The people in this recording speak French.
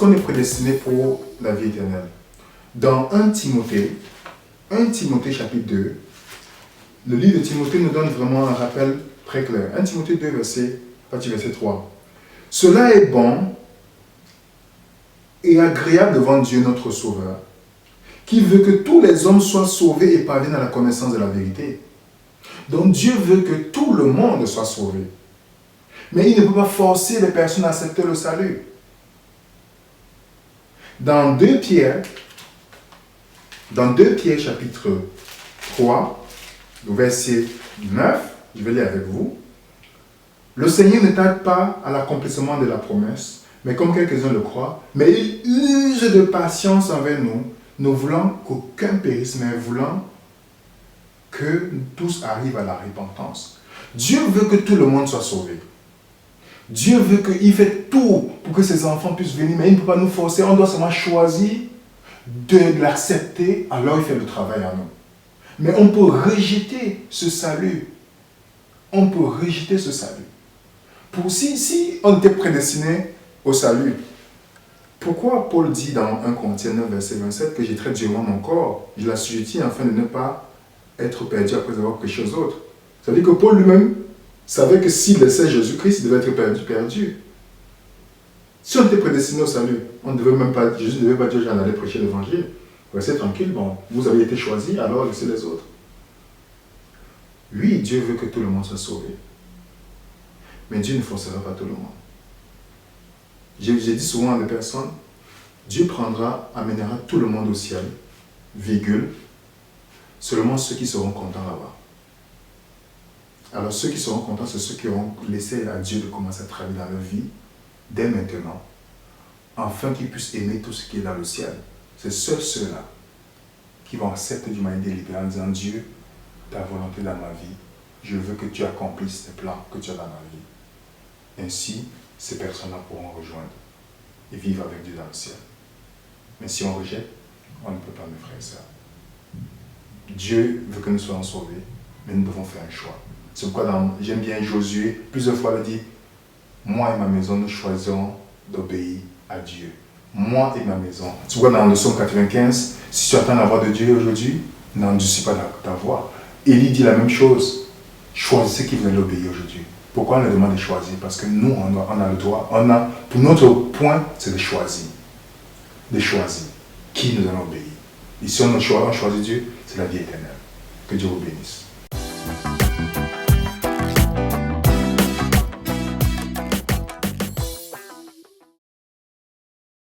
qu'on est prédestiné pour la vie éternelle? Dans 1 Timothée chapitre 2, le livre de Timothée nous donne vraiment un rappel très clair. 1 Timothée 2, verset 3. Cela est bon et agréable devant Dieu notre Sauveur, qui veut que tous les hommes soient sauvés et parviennent à la connaissance de la vérité. Donc Dieu veut que tout le monde soit sauvé. Mais il ne peut pas forcer les personnes à accepter le salut. Dans 2 Pierre chapitre 3, le verset 9, je vais lire avec vous. Le Seigneur ne tarde pas à l'accomplissement de la promesse, mais comme quelques-uns le croient, mais il use de patience envers nous, ne voulant qu'aucun périsse, mais voulant que tous arrivent à la repentance. Dieu veut que tout le monde soit sauvé. Dieu veut qu'il fait tout pour que ses enfants puissent venir, mais il ne peut pas nous forcer. On doit seulement choisir de l'accepter, alors il fait le travail en nous. Mais on peut rejeter ce salut. On peut rejeter ce salut. Si on était prédestiné au salut, pourquoi Paul dit dans 1 Corinthiens 9, verset 27 que j'ai très durement mon corps, je l'assujettis afin de ne pas être perdu après avoir prêché aux autres? Ça veut dire que Paul lui-même savait que s'il laissait Jésus-Christ, il devait être perdu. Si on était prédestiné au salut, Jésus ne devait pas dire j'en allais prêcher l'évangile. Restez tranquille, bon, vous avez été choisi, alors laissez les autres. Oui, Dieu veut que tout le monde soit sauvé. Mais Dieu ne forcera pas tout le monde. J'ai dit souvent à des personnes, Dieu amènera tout le monde au ciel, virgule, seulement ceux qui seront contents là-bas. Alors ceux qui seront contents, c'est ceux qui auront laissé à Dieu de commencer à travailler dans leur vie, dès maintenant, afin qu'ils puissent aimer tout ce qui est dans le ciel. C'est seuls ceux-là qui vont accepter d'une manière délibérée en disant, Dieu, ta volonté dans ma vie, je veux que tu accomplisses tes plans que tu as dans ma vie. Ainsi, ces personnes-là pourront rejoindre et vivre avec Dieu dans le ciel. Mais si on rejette, on ne peut pas, mes frères et sœurs. Dieu veut que nous soyons sauvés, mais nous devons faire un choix. C'est pourquoi j'aime bien Josué, plusieurs fois il dit, moi et ma maison, nous choisirons d'obéir à Dieu. Moi et ma maison. Tu vois dans le psaume 95, si tu attends la voix de Dieu aujourd'hui, n'endurcis pas ta voix. Élie dit la même chose. Choisissez qui veulent l'obéir aujourd'hui. Pourquoi on le demande de choisir? Parce que nous, on a le droit. Pour notre point, c'est de choisir. De choisir qui nous allons obéir. Et si on choisit Dieu, c'est la vie éternelle. Que Dieu vous bénisse.